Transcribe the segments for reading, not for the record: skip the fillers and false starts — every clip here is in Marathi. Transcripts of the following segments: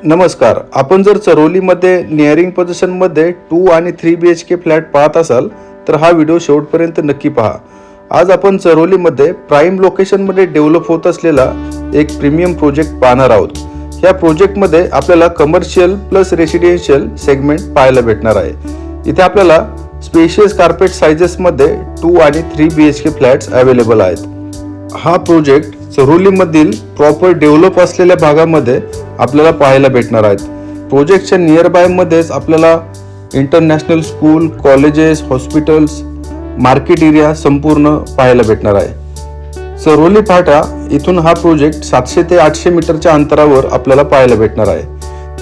नमस्कार. आपण जर चरोलीमध्ये नियरिंग पोझिशनमध्ये 2 आणि 3 BHK फ्लॅट पाहत असाल तर हा व्हिडिओ शेवटपर्यंत नक्की पहा. आज आपण चरोलीमध्ये प्राईम लोकेशनमध्ये डेव्हलप होत असलेला एक प्रीमियम प्रोजेक्ट पाहणार आहोत. ह्या प्रोजेक्टमध्ये आपल्याला कमर्शियल प्लस रेसिडेन्शियल सेगमेंट पाहायला भेटणार आहे. इथे आपल्याला स्पेशियस कार्पेट साइजेसमध्ये 2 आणि 3 BHK फ्लॅट्स अवेलेबल आहेत. हा प्रोजेक्ट चरोलीमधील प्रॉपर डेव्हलप असलेल्या भागामध्ये आपल्याला पाहायला भेटणार आहेत. प्रोजेक्टच्या नियर बाय मध्येच आपल्याला international school, colleges, hospitals, market area संपूर्ण पाहायला भेटणार आहे. चरोली फाटा इथून हा प्रोजेक्ट 700 ते 800 मीटरच्या अंतरावर आपल्याला पाहायला भेटणार आहे.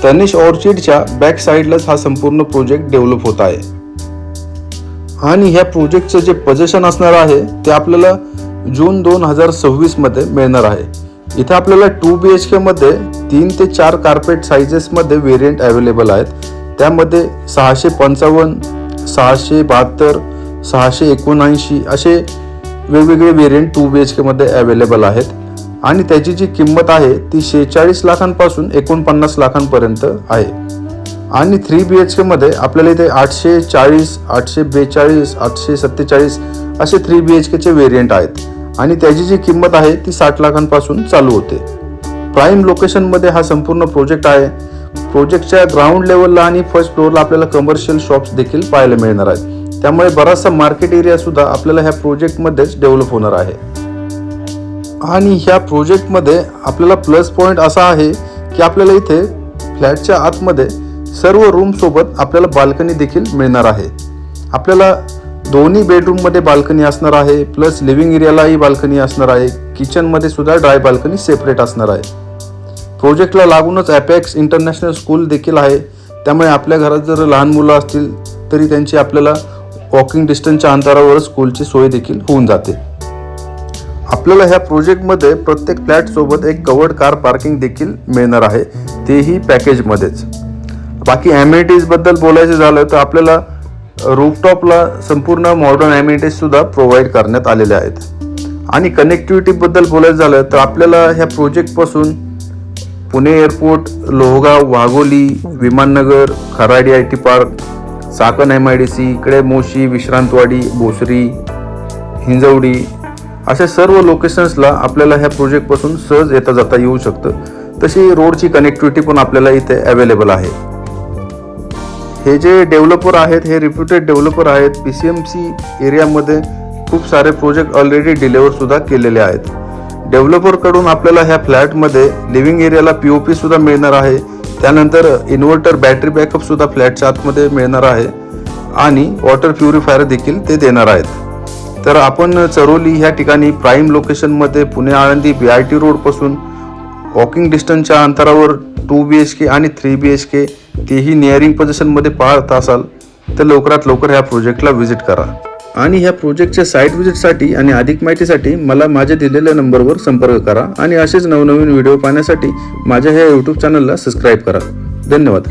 तनिष ऑर्चिडच्या बॅक साइडलाच हा संपूर्ण प्रोजेक्ट डेव्हलप होत आहे. आणि ह्या प्रोजेक्टचं जे पोझिशन असणार आहे ते आपल्याला जून 2026 मध्ये मिळणार आहे. इथे आपल्याला 2 BHK मध्ये 3 ते 4 कार्पेट साइजेस मध्ये वेरिएंट अवेलेबल आहेत. त्यामध्ये 655, 672, 679 असे वेगवेगळे वेरिएंट 2 BHK मध्ये अवेलेबल आहेत. आणि त्याची जी किंमत आहे ती 46 लाखांपासून 49 लाखांपर्यंत आहे. आणि 3 BHK मध्ये आपल्याला इथे 840, 842, 847 असे 3 BHK चे वेरिएंट आहेत. आणि त्याची जी किंमत आहे ती 60 लाखांपासून चालू होते. प्राईम लोकेशनमध्ये हा संपूर्ण प्रोजेक्ट आहे. प्रोजेक्टच्या ग्राउंड लेवलला आणि फर्स्ट फ्लोअरला आपल्याला कमर्शियल शॉप्स देखील पाहायला मिळणार आहेत. त्यामुळे बराचसा मार्केट एरिया सुद्धा आपल्याला ह्या प्रोजेक्टमध्येच डेव्हलप होणार आहे. आणि ह्या प्रोजेक्टमध्ये आपल्याला प्लस पॉईंट असा आहे की आपल्याला इथे फ्लॅटच्या आतमध्ये सर्व रूम सोबत आपल्याला बाल्कनी देखील मिळणार आहे. आपल्याला दोन्ही बेडरूम मध्ये बाल्कनी असणार आहे, प्लस लिव्हिंग एरियालाही बाल्कनी असणार आहे. किचन मध्ये सुद्धा ड्राय बाल्कनी सेपरेट असणार आहे. प्रोजेक्टला लागूनच अपेक्स इंटरनॅशनल स्कूल देखील आहे. त्यामुळे आपल्या घरात जर लहान मुलं असतील तरी त्यांची आपल्याला वॉकिंग डिस्टन्सच्या अंतरावर स्कूलची सोय देखील होऊन जाते. आपल्याला ह्या प्रोजेक्टमध्ये प्रत्येक फ्लॅट सोबत एक कवर्ड कार पार्किंग देखील मिळणार आहे, तेही पॅकेजमध्येच. बाकी ॲम्युनिटीज बद्दल बोलायचं झालं तर आपल्याला रूफटॉपला संपूर्ण मॉडर्न ॲम्युनिटीज सुद्धा प्रोव्हाइड करण्यात आलेल्या आहेत. आणि कनेक्टिव्हिटी बद्दल बोलायचं झालं तर आपल्याला ह्या प्रोजेक्टपासून Pune airport, Lohegaon, Wagholi, Viman Nagar, Kharadi IT park, Chakan MIDC, इकडे मोशी, विश्रांतवाडी, बोसरी, हिंजवडी अशा सर्व लोकेशन्सला आपल्याला ह्या प्रोजेक्टपासून सहज येता जाता येऊ शकतं. तशी रोडची कनेक्टिव्हिटी पण आपल्याला इथे अवेलेबल आहे. हे जे डेव्हलपर आहेत हे रिप्युटेड डेव्हलपर आहेत. PCMC एरियामध्ये खूप सारे प्रोजेक्ट ऑलरेडी डिलिव्हर सुद्धा केलेले आहेत. डेव्हलपरकडून आपल्याला ह्या फ्लॅटमध्ये लिव्हिंग एरियाला POP सुद्धा मिळणार आहे. त्यानंतर इन्व्हर्टर बॅटरी बॅकअप सुद्धा फ्लॅटच्या आतमध्ये मिळणार आहे. आणि वॉटर प्युरिफायर देखील ते देणार आहेत. तर आपण चरोली ह्या ठिकाणी प्राईम लोकेशनमध्ये पुणे आळंदी BIT रोडपासून वॉकिंग डिस्टन्सच्या अंतरावर 2 BHK आणि 3 BHK तेही नियरिंग पोझिशनमध्ये पाहत असाल तर लवकरात लवकर ह्या प्रोजेक्टला व्हिजिट करा. आणि ह्या प्रोजेक्टच्या साईट व्हिजिटसाठी आणि अधिक माहितीसाठी मला माझ्या दिलेल्या नंबरवर संपर्क करा. आणि असेच नवनवीन व्हिडिओ पाहण्यासाठी माझ्या ह्या YouTube चॅनलला सबस्क्राईब करा. धन्यवाद.